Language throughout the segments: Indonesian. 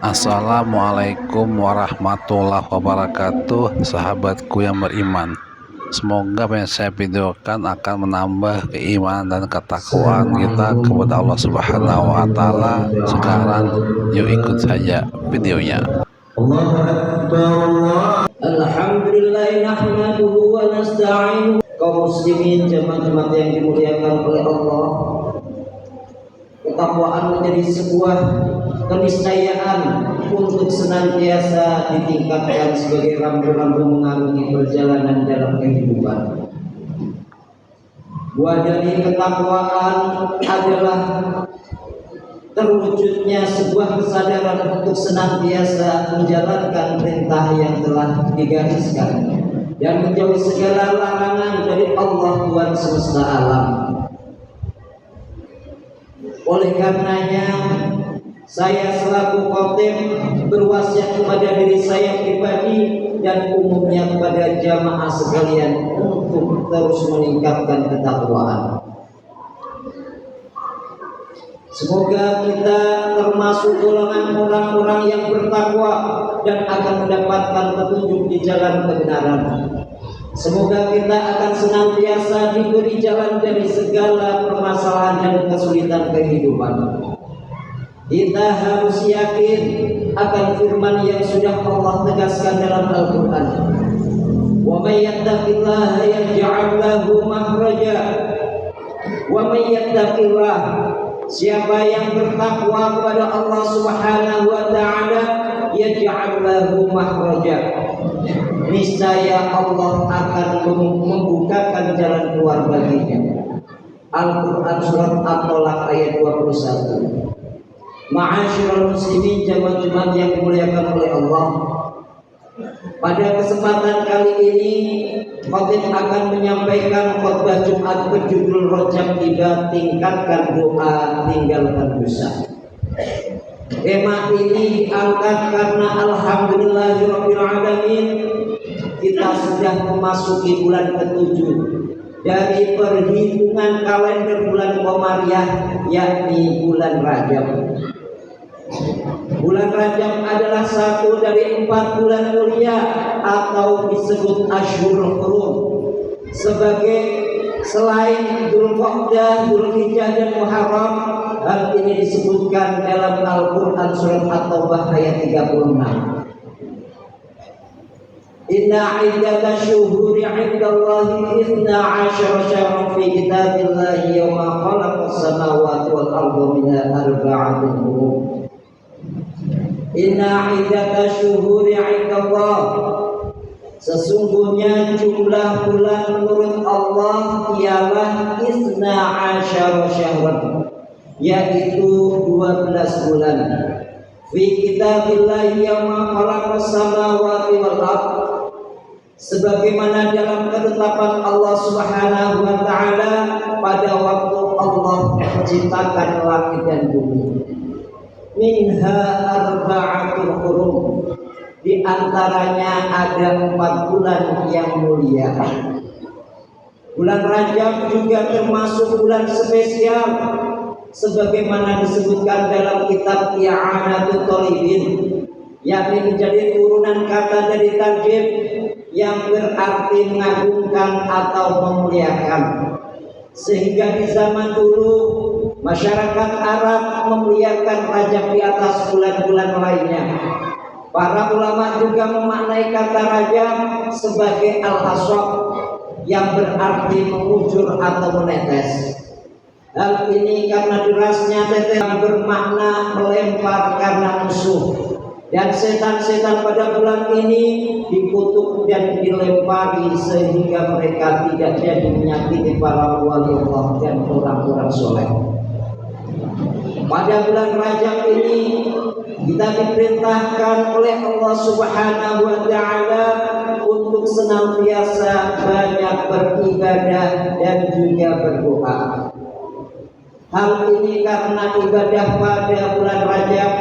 Assalamualaikum warahmatullahi wabarakatuh, sahabatku yang beriman. Semoga apa yang saya videokan akan menambah keimanan dan ketakwaan kita kepada Allah Subhanahu wa Ta'ala. Sekarang yuk ikut saja videonya. Alhamdulillah nahmaduhu wa nasta'inu. Kaum muslimin jemaat-jemaat yang dimuliakan oleh Allah, ketakwaan menjadi sebuah keniscayaan untuk senantiasa ditingkatkan sebagai rambu-rambu mengarungi perjalanan dalam kehidupan. Buah dari ketakwaan adalah terwujudnya sebuah kesadaran untuk senantiasa menjalankan perintah yang telah digariskan dan menjauhi segala larangan dari Allah Tuhan semesta alam. Oleh karenanya, saya selaku khatib berwasiat kepada diri saya pribadi dan umumnya kepada jamaah sekalian untuk terus meningkatkan ketakwaan. Semoga kita termasuk golongan orang-orang yang bertakwa dan akan mendapatkan petunjuk di jalan kebenaran. Semoga kita akan senantiasa diberi jalan dari segala permasalahan dan kesulitan kehidupan. Kita harus yakin akan firman yang sudah Allah tegaskan dalam Al-Quran. Wa may yattaqillaha yaj'al lahu makhraja. Wa may yattaqillah, siapa yang bertakwa kepada Allah Subhanahu wa Ta'ala, yaj'al lahu makhraja, niscaya Allah akan membukakan jalan keluar baginya. Al-Quran surat At-Tolak ayat 21. Ma'asyiral muslimin jamaah yang dimuliakan oleh Allah, pada kesempatan kali ini khatib akan menyampaikan khutbah Jumat berjudul Rajab Tiba, Tingkatkan Doa, Tinggalkan Dosa. Tema ini diangkat karena alhamdulillahirabbil alamin kita sudah memasuki bulan ke-7 dari perhitungan kalender bulan Komariah, yakni bulan Rajab. Bulan Rajab adalah satu dari 4 bulan mulia atau disebut Ashhurul Hurum, sebagai selain Dzulqa'dah, Dzulhijjah dan Muharram. Hal ini disebutkan dalam Al-Quran surat At-Taubah ayat 36. Inna iddatash syuhuri 'indallahi 12 syahran fi kitabillahi yawma khalaqas samawati wal arda minha arba'atun hurum. Inna iddatash syuhuri 'indallah, sesungguhnya jumlah bulan menurut Allah ialah 12 syahran, yaitu 12 bulan. Fi kitabillahi yawma khalaqas samawati wal ardh, sebagaimana dalam ketetapan Allah Subhanahu wa Ta'ala pada waktu Allah menciptakan langit dan bumi. Minha arba'atul hurum, di antaranya ada 4 bulan yang mulia. Bulan Rajab juga termasuk bulan spesial, sebagaimana disebutkan dalam kitab I'anatul Thalibin, yakni menjadi turunan kata dari tajib yang berarti mengagungkan atau memuliakan. Sehingga di zaman dulu masyarakat Arab memuliakan Rajab di atas bulan-bulan lainnya. Para ulama juga memaknai kata Rajab sebagai al-hasab, yang berarti mengucur atau menetes. Hal ini karena derasnya tetes yang bermakna melempar karena musuh. Dan setan-setan pada bulan ini dikutuk dan dilempari sehingga mereka tidak jadi menyakiti para wali Allah dan orang-orang soleh. Pada bulan Rajab ini kita diperintahkan oleh Allah Subhanahu wa Ta'ala untuk senantiasa banyak beribadah dan juga berdoa. Hal ini karena ibadah pada bulan Rajab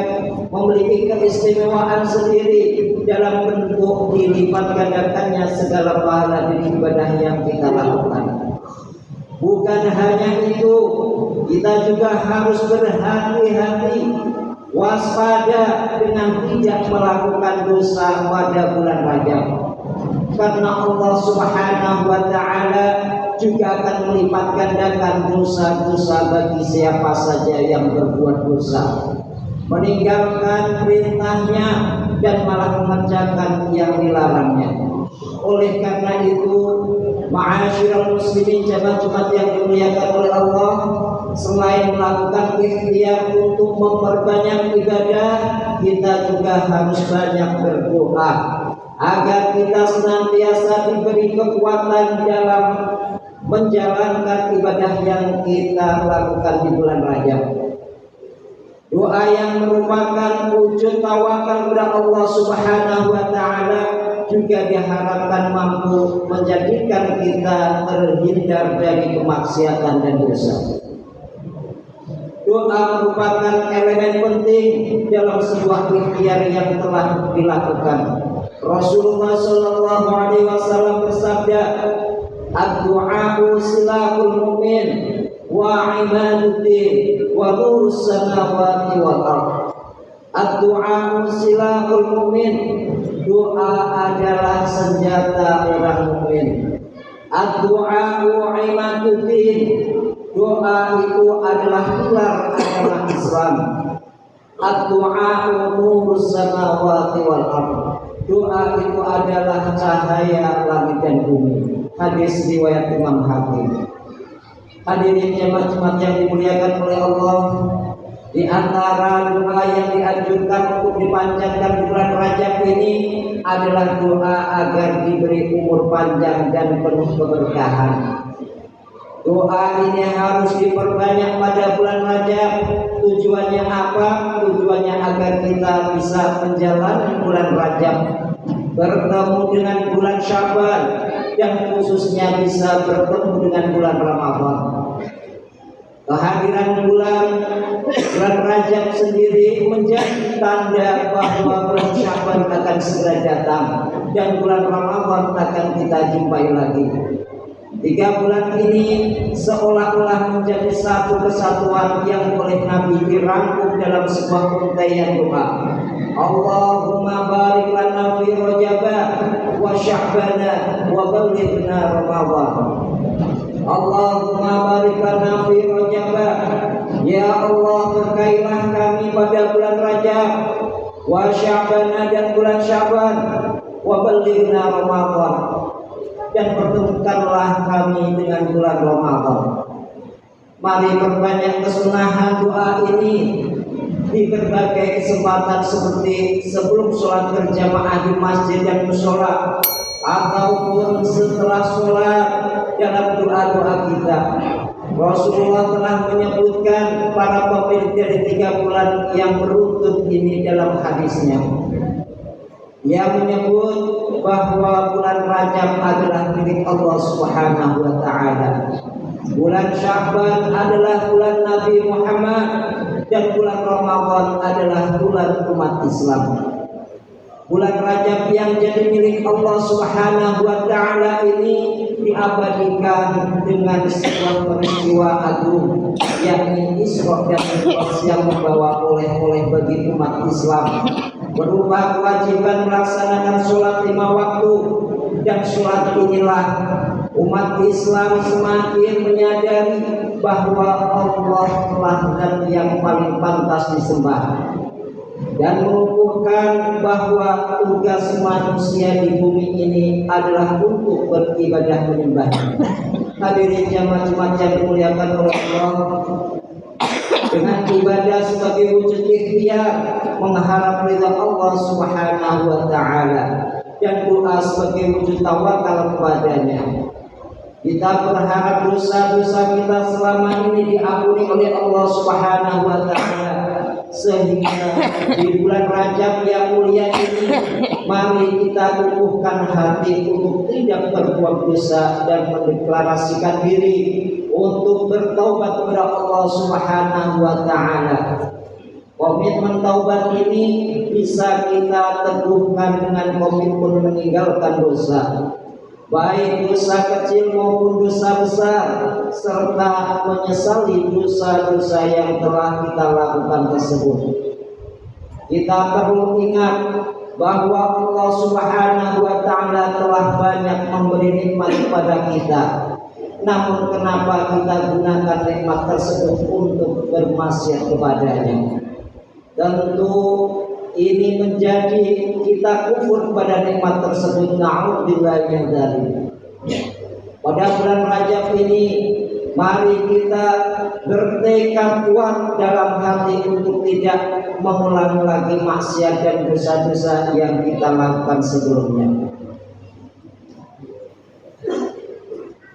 memiliki keistimewaan sendiri dalam bentuk dilipat gandakannya segala pahala dan ibadah yang kita lakukan. Bukan hanya itu, kita juga harus berhati-hati waspada dengan tidak melakukan dosa pada bulan Rajab, karena Allah Subhanahu wa Ta'ala juga akan melipat gandakan dosa-dosa bagi siapa saja yang berbuat dosa, meninggalkan perintahnya dan malah mengerjakan yang dilarangnya. Oleh karena itu, ma'asyiral muslimin, jamaah yang dimuliakan oleh Allah, selain melakukan ikhtiar untuk memperbanyak ibadah, kita juga harus banyak berdoa agar kita senantiasa diberi kekuatan dalam menjalankan ibadah yang kita lakukan di bulan Rajab. Doa yang merupakan wujud tawakal kepada Allah Subhanahu wa Ta'ala juga diharapkan mampu menjadikan kita terhindar dari kemaksiatan dan dosa. Doa merupakan elemen penting dalam sebuah ikhtiar yang telah dilakukan. Rasulullah Shallallahu Alaihi Wasallam bersabda, "Ad-du'a'u silahul mu'min wa imaduddin wa nurus samawati wal ardh." Ad-du'a'u silahul mu'min, doa adalah senjata orang mukmin. Ad-du'a'u imaduddin, doa itu adalah pilar agama Islam. Ad-du'a'u nurus samawati wal ardh, doa itu adalah cahaya langit dan bumi. Hadis riwayat Imam Hakim. Hadirin jemaah yang dimuliakan oleh Allah, di antara doa yang dianjurkan untuk dipanjatkan di bulan Rajab ini adalah doa agar diberi umur panjang dan penuh keberkahan. Doa ini harus diperbanyak pada bulan Rajab. Tujuannya apa? Tujuannya agar kita bisa menjalani bulan Rajab, bertemu dengan bulan Syaban, dan khususnya bisa bertemu dengan bulan Ramadan. Kehadiran bulan Rajab sendiri menjadi tanda bahwa bulan Syaban akan segera datang dan bulan Ramadan akan kita jumpai lagi. 3 bulan ini seolah-olah menjadi satu kesatuan yang oleh Nabi dirangkum dalam sebuah untaian doa. Allahumma barik lana fi Rajab wa Sya'ban wa ballighna Ramadan. Allahumma barik lana fi Rajab, ya Allah berkailah kami pada bulan Rajab, wa Sya'ban dan bulan Sya'ban, wa ballighna Ramadan, dan pertemukanlah kami dengan bulan Ramadan. Mari perbanyak kesunahan doa ini di berbagai kesempatan, seperti sebelum sholat berjamaah di masjid dan mushola, ataupun setelah sholat dalam doa-doa kita. Rasulullah telah menyebutkan para pemilik dari 3 bulan yang beruntun ini dalam hadisnya. Yang menyebut bahwa bulan Rajab adalah milik Allah Subhanahu wa Ta'ala. Bulan Sya'ban adalah bulan Nabi Muhammad, dan bulan Ramadan adalah bulan umat Islam. Bulan Rajab yang jadi milik Allah Subhanahu wa Ta'ala ini diabadikan dengan sebuah peristiwa agung, yakni Isra dan Mi'raj yang membawa oleh-oleh bagi umat Islam, berupa kewajiban melaksanakan sholat 5 waktu. Dan sholat inilah umat Islam semakin menyadari bahwa Allah telah dan yang paling pantas disembah, dan mengukuhkan bahwa tugas manusia di bumi ini adalah untuk beribadah menyembah. Hadirin jamaah yang dimuliakan oleh Allah, dengan ibadah sebagai wujud ikhtiar mengharap ridha Allah Subhanahu wa Ta'ala, dan doa sebagai wujud tawakal kepadanya, kita berharap dosa-dosa kita selama ini diampuni oleh Allah Subhanahu wa Ta'ala, sehingga di bulan Rajab yang mulia ini mari kita tumbuhkan hati untuk tidak berbuat dosa dan mendeklarasikan diri untuk bertaubat kepada Allah Subhanahu wa Ta'ala. Komitmen taubat ini bisa kita teguhkan dengan komitmen meninggalkan dosa, baik dosa kecil maupun dosa besar, serta menyesali dosa-dosa yang telah kita lakukan tersebut. Kita perlu ingat bahwa Allah Subhanahu wa Ta'ala telah banyak memberi nikmat kepada kita. Namun kenapa kita gunakan nikmat tersebut untuk bermaksiat kepadanya? Tentu ini menjadi kita kufur kepada nikmat tersebut. Na'udzubillah min dzalik. Pada bulan Rajab ini, mari kita bertekad kuat dalam hati untuk tidak mengulangi lagi maksiat dan dosa-dosa yang kita lakukan sebelumnya.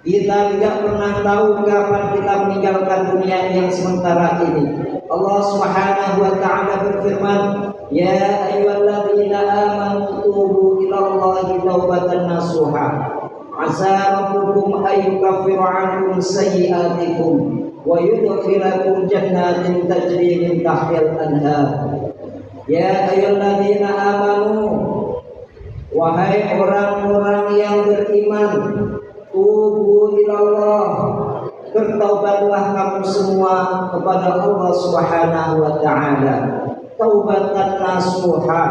Kita tidak pernah tahu kapan kita meninggalkan dunia yang sementara ini. Allah Subhanahu wa Ta'ala berfirman, "Ya ayyuhalladzina amanu tubu ilallahi taubatan nasuha. Asa rabbukum ayyukaffira 'ankum sayyi'atikum wa yudkhilakum jannatin tajri min tahtiha al-anhar." Ya ayyuhalladzina amanu, wahai orang-orang yang beriman, tubu ilallah, bertaubatlah kamu semua kepada Allah Subhanahu wa Ta'ala. Taubatan nasuha.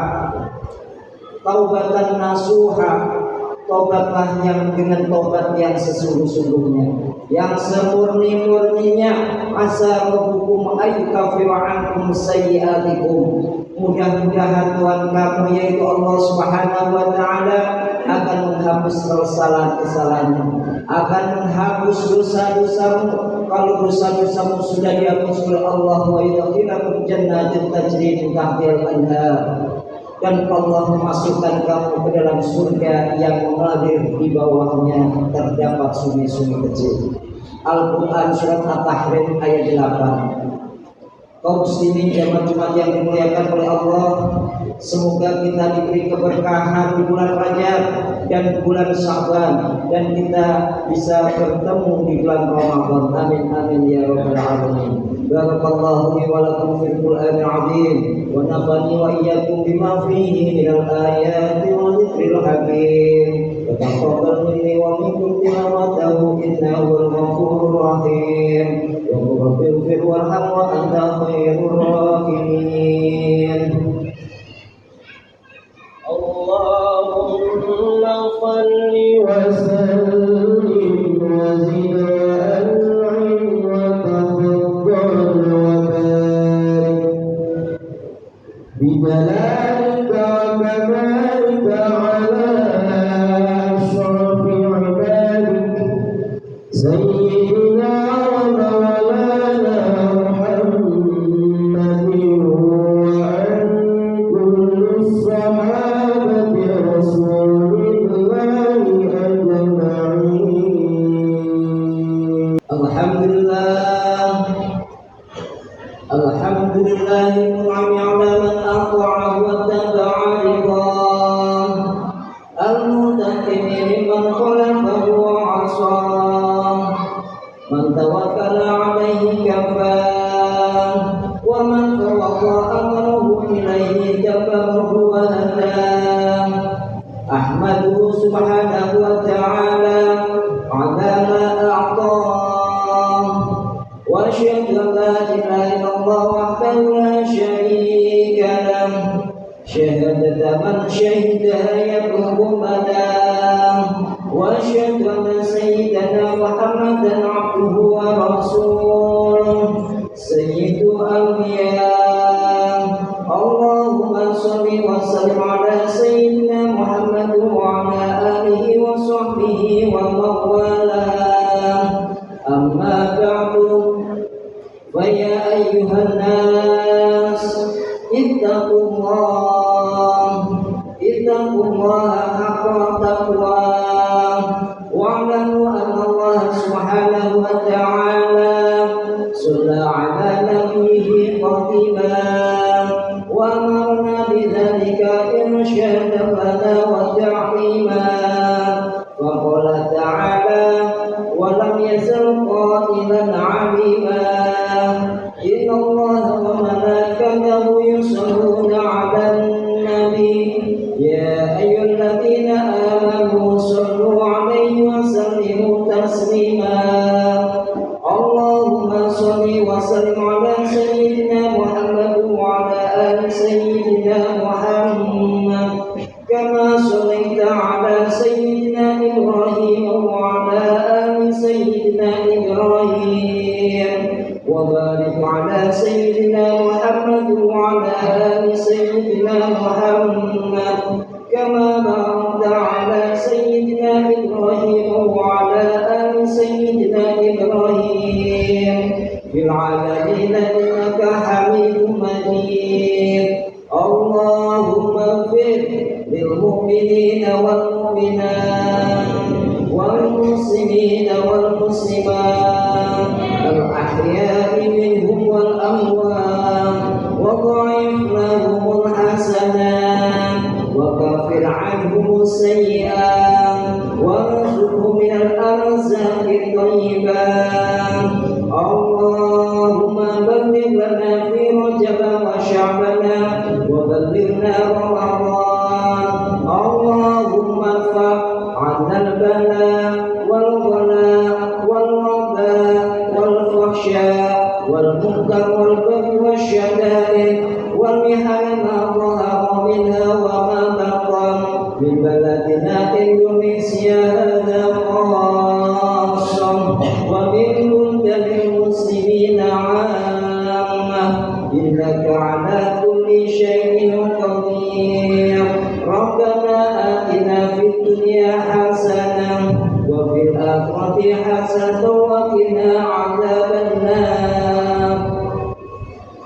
Taubatan nasuha. Taubatlah yang dengan taubat yang sesungguh-sungguhnya, yang semurni-murninya. Asa rabbukum ayyukaffira 'ankum sayyi'atikum. Mudah-mudahan Tuhan kamu, yaitu Allah Subhanahu wa Ta'ala, akan menghapus kesalahan-kesalahanmu, akan menghapus dosa-dosamu. Kalau dosa-dosamu sudah dihapus oleh Allah, wa yudkhilakum jannatin tajri min tahtiha al-anhar, dan Allah memasukkan kamu ke dalam surga yang mengalir di bawahnya terdapat sungai-sungai kecil. Al-Quran surat At-Tahrim ayat 8. Kaum muslimin jamaah Jumat yang dimuliakan oleh Allah, semoga kita diberi keberkahan di bulan Rajab dan bulan Sya'ban, dan kita bisa bertemu di bulan Ramadan. Amin amin ya rabbal alamin. Barakallahu li wa lakum fil Qur'anil azim, wa nafa'ani wa iyyakum bima fihi minal ayati wa dzikril hakim. Wa taqabbal minni wa minkum tilawatahu innahu al-ghafurur rahim. Wa rabbil fir warham wa anta khairur rahimin. Allahumma salli wa sallim wa zid بجلالك وكمالك على أشرف عبادك سيدنا ومولانا محمد وعن كل الصحابة رسول الله أجمعين. الحمد لله المنعم على من أطاعه واتبع رضاه، المنتقم لمن خلفه وعصاه، من توكل عليه كفاه، ومن توضأ أمره إليه كفره وهداه. أحمده سبحانه وتعالى على ما أعطاه، وأشهد أن لا إله إلا الله وحده لا شريك له، شهادة من شهدها يبلغ مداه. وأشهد أن سيدنا محمدا عبده ورسوله سيد الأنبياء. اللهم صل وسلم على سيدنا محمد وعلى آله وصحبه ومن والاه. أما بعد، فيا أيها الناس اتقوا الله حق تقواه، واعلموا أن الله سبحانه وتعالى صلى على نبيه قديما وأمرنا بذلك إرشادا لنا وتعليما. وقال تعالى: ولم يزل قائلا عليما إن الله وملائكته يصلون على النبي يا أيها الذين آمنوا صلوا عليه وسلموا تسليما. اللهم صل وسلم على سيدنا محمد وعلى آل سيدنا على سيدنا محمد وعلى آل سيدنا محمد كما باركت على سيدنا إبراهيم وعلى آل سيدنا إبراهيم في العالمين إنك حميد مجيد. اللهم اغفر للمؤمنين والمؤمنات والمسلمين والمسلمات الأحياء منهم والأموات وضاعف لهم الحسنات وكفر عنهم السيئات وارزقهم من الأرزاق الطيبات. اللهم بلغ لنا في رجب وشعبان وبلغنا رمضان. اللهم ارفع عنا البلاء والغلاء والوباء والفحشاء والمنكر والبغي والشدائد والمحن ما ظهر منها وما بطن من بلدنا إندونيسيا هذا خاصة ومن بلدان المسلمين عامة إنك على كل شيء قدير. ربنا آتنا في الدنيا حسنة وفي الآخرة حسنة وقنا عذاب النار.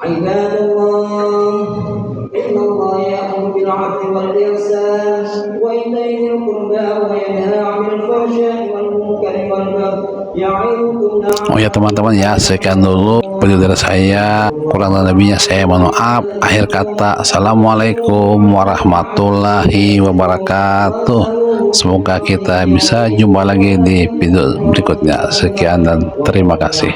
عباد الله إن الله يأمر بالعدل والإحسان وإيتاء ذي القربى وينهى عن الفحشاء والمنكر والبغي يعظكم لعلكم. Oh ya teman-teman ya, sekian dulu video dari saya, kurang lebihnya saya mohon maaf. Akhir kata, assalamualaikum warahmatullahi wabarakatuh. Semoga kita bisa jumpa lagi di video berikutnya. Sekian dan terima kasih.